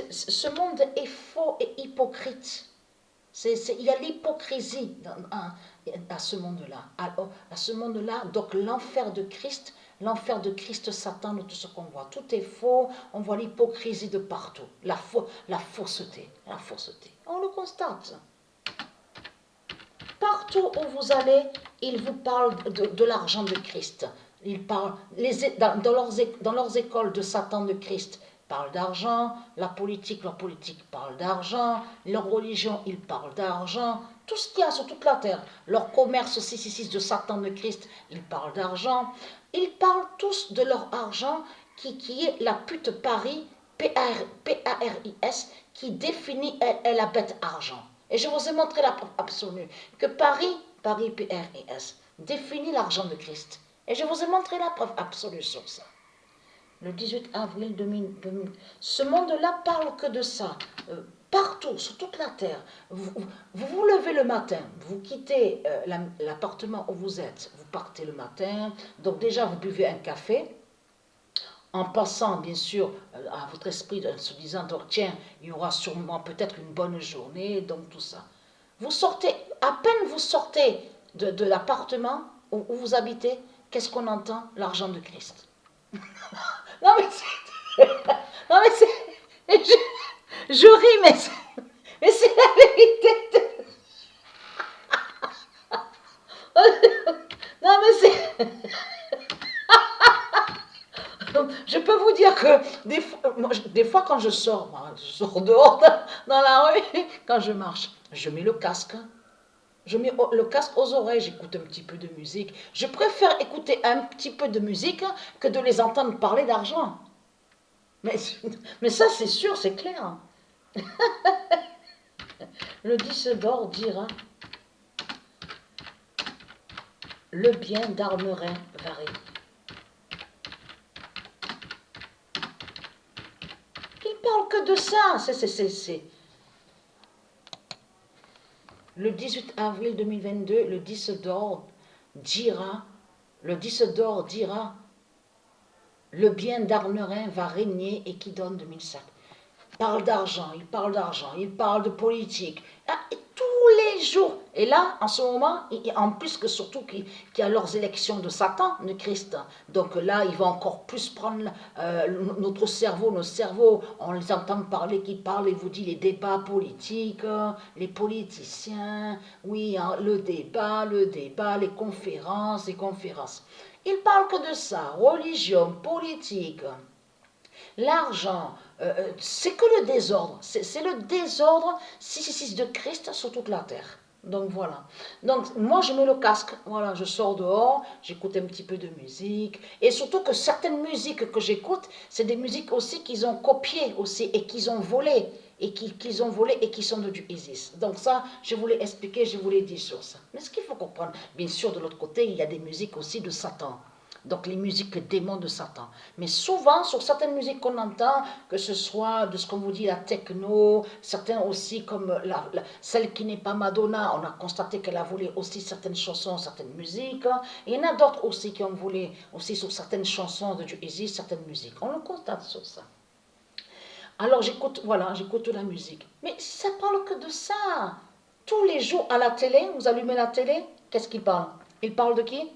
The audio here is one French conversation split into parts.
Ce monde est faux et hypocrite. Il y a l'hypocrisie à ce monde-là. À ce monde-là, donc l'enfer de Christ Satan, de tout ce qu'on voit. Tout est faux, on voit l'hypocrisie de partout. La fausseté, la fausseté. On le constate. Partout où vous allez, ils vous parlent de l'argent de Christ. Ils parlent, dans leurs écoles de Satan de Christ, ils parlent d'argent. Leur politique parle d'argent. Leur religion, ils parlent d'argent. Tout ce qu'il y a sur toute la terre. Leur commerce 666 de Satan de Christ, ils parlent d'argent. Ils parlent tous de leur argent qui est la pute Paris, Paris, qui définit la bête argent. Et je vous ai montré la preuve absolue que Paris, Paris, définit l'argent de Christ. Et je vous ai montré la preuve absolue sur ça. Le 18 avril 2000, ce monde-là parle que de ça. Partout, sur toute la terre. Vous levez le matin, vous quittez l'appartement où vous êtes, vous partez le matin, donc déjà vous buvez un café, en passant bien sûr à votre esprit, en se disant, donc, tiens, il y aura sûrement peut-être une bonne journée, donc tout ça. Vous sortez, à peine vous sortez de l'appartement où vous habitez, qu'est-ce qu'on entend? L'argent de Christ. Non mais c'est... Non mais c'est... Je ris, mais c'est la vérité. Non mais c'est... Je peux vous dire que des fois quand je sors dehors dans la rue, quand je marche, je mets le casque. Je mets le casque aux oreilles, j'écoute un petit peu de musique. Je préfère écouter un petit peu de musique que de les entendre parler d'argent. Mais ça, c'est sûr, c'est clair. Le 10 d'or dira, le bien d'Armerin varie. Il parle que de ça. C'est. Le 18 avril 2022, le 10 d'or dira, le bien d'Armerin va régner et qui donne 2007. Il parle d'argent, il parle de politique, et tous les jours. Et là, en ce moment, en plus que surtout qu'il y a leurs élections de Satan, de Christ, donc là, il va encore plus prendre notre cerveau, nos cerveaux, on les entend parler, qui parlent, et vous dit les débats politiques, les politiciens, oui, hein, le débat, les conférences. Il parle que de ça, religion, politique, l'argent, c'est que le désordre. C'est le désordre 666 de Christ sur toute la terre. Donc voilà. Donc moi je mets le casque, voilà, je sors dehors, j'écoute un petit peu de musique. Et surtout que certaines musiques que j'écoute, c'est des musiques aussi qu'ils ont copiées aussi et qu'ils ont volées. Et qu'ils ont volé et qui sont de du ISIS. Donc ça, je voulais expliquer, je voulais dire sur ça. Mais ce qu'il faut comprendre, bien sûr, de l'autre côté, il y a des musiques aussi de Satan. Donc les musiques démons de Satan. Mais souvent, sur certaines musiques qu'on entend, que ce soit de ce qu'on vous dit la techno, certains aussi comme celle qui n'est pas Madonna, on a constaté qu'elle a volé aussi certaines chansons, certaines musiques. Et il y en a d'autres aussi qui ont volé aussi sur certaines chansons de Dieu Isis, certaines musiques. On le constate sur ça. Alors j'écoute, voilà, j'écoute la musique. Mais ça parle que de ça. Tous les jours à la télé, vous allumez la télé, qu'est-ce qu'il parle? Il parle de qui?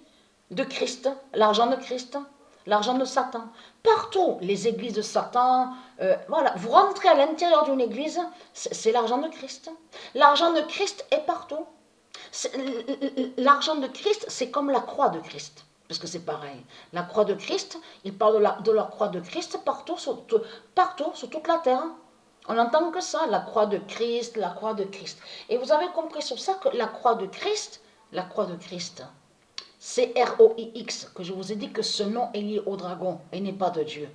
De Christ, l'argent de Christ, l'argent de Satan. Partout, les églises de Satan, voilà, vous rentrez à l'intérieur d'une église, c'est l'argent de Christ. L'argent de Christ est partout. L'argent de Christ, c'est comme la croix de Christ, parce que c'est pareil. La croix de Christ, il parle de la croix de Christ partout sur toute la terre. On n'entend que ça, la croix de Christ, la croix de Christ. Et vous avez compris sur ça que la croix de Christ, c'est R-O-I-X, que je vous ai dit que ce nom est lié au dragon et n'est pas de Dieu.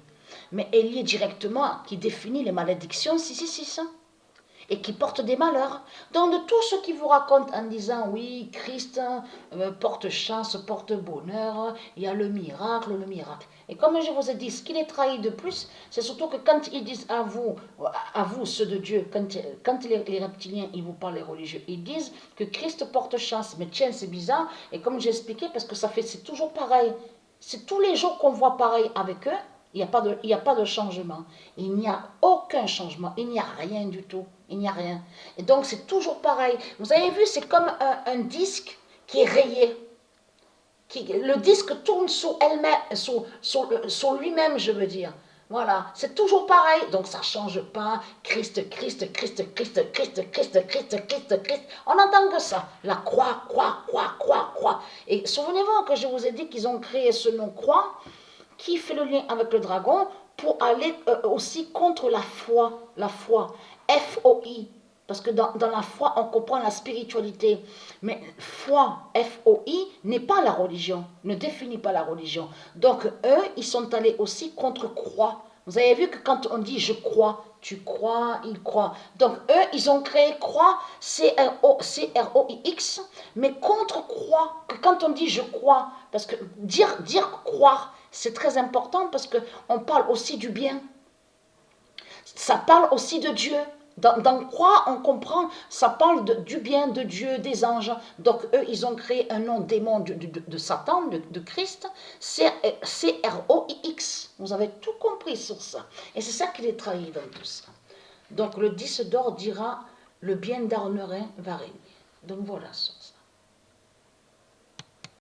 Mais est lié directement, qui définit les malédictions 666 et qui porte des malheurs. Donc de tout ce qui vous raconte en disant oui, Christ porte chance, porte bonheur, il y a le miracle. Et comme je vous ai dit, ce qui les trahit de plus, c'est surtout que quand ils disent à vous ceux de Dieu, quand les reptiliens, ils vous parlent les religieux, ils disent que Christ porte chance. Mais tiens, c'est bizarre, et comme j'ai expliqué, parce que c'est toujours pareil. C'est tous les jours qu'on voit pareil avec eux, Il n'y a pas de changement. Il n'y a aucun changement. Il n'y a rien du tout. Il n'y a rien. Et donc, c'est toujours pareil. Vous avez vu, c'est comme un disque qui est rayé. Le disque tourne sur elle-même, sur lui-même, je veux dire. Voilà, c'est toujours pareil, donc ça ne change pas. Christ, Christ, Christ, Christ, Christ, Christ, Christ, Christ, Christ. On n'entend que ça. La croix, croix, croix, croix, croix. Et souvenez-vous que je vous ai dit qu'ils ont créé ce nom croix qui fait le lien avec le dragon pour aller aussi contre la foi. La foi. F-O-I. Parce que dans la foi, on comprend la spiritualité. Mais foi, F-O-I, n'est pas la religion, ne définit pas la religion. Donc, eux, ils sont allés aussi contre croix. Vous avez vu que quand on dit je crois, tu crois, il croit. Donc, eux, ils ont créé croix, C-R-O-I-X, mais contre croix, que quand on dit je crois, parce que dire croire, c'est très important parce qu'on parle aussi du bien. Ça parle aussi de Dieu. Dans croix, on comprend, ça parle du bien de Dieu, des anges. Donc, eux, ils ont créé un nom démon de Satan, de Christ, C-R-O-I-X. Vous avez tout compris sur ça. Et c'est ça qui les trahit dans tout ça. Donc, le 10 d'or dira, le bien d'Arnerin va régner. Donc, voilà ça.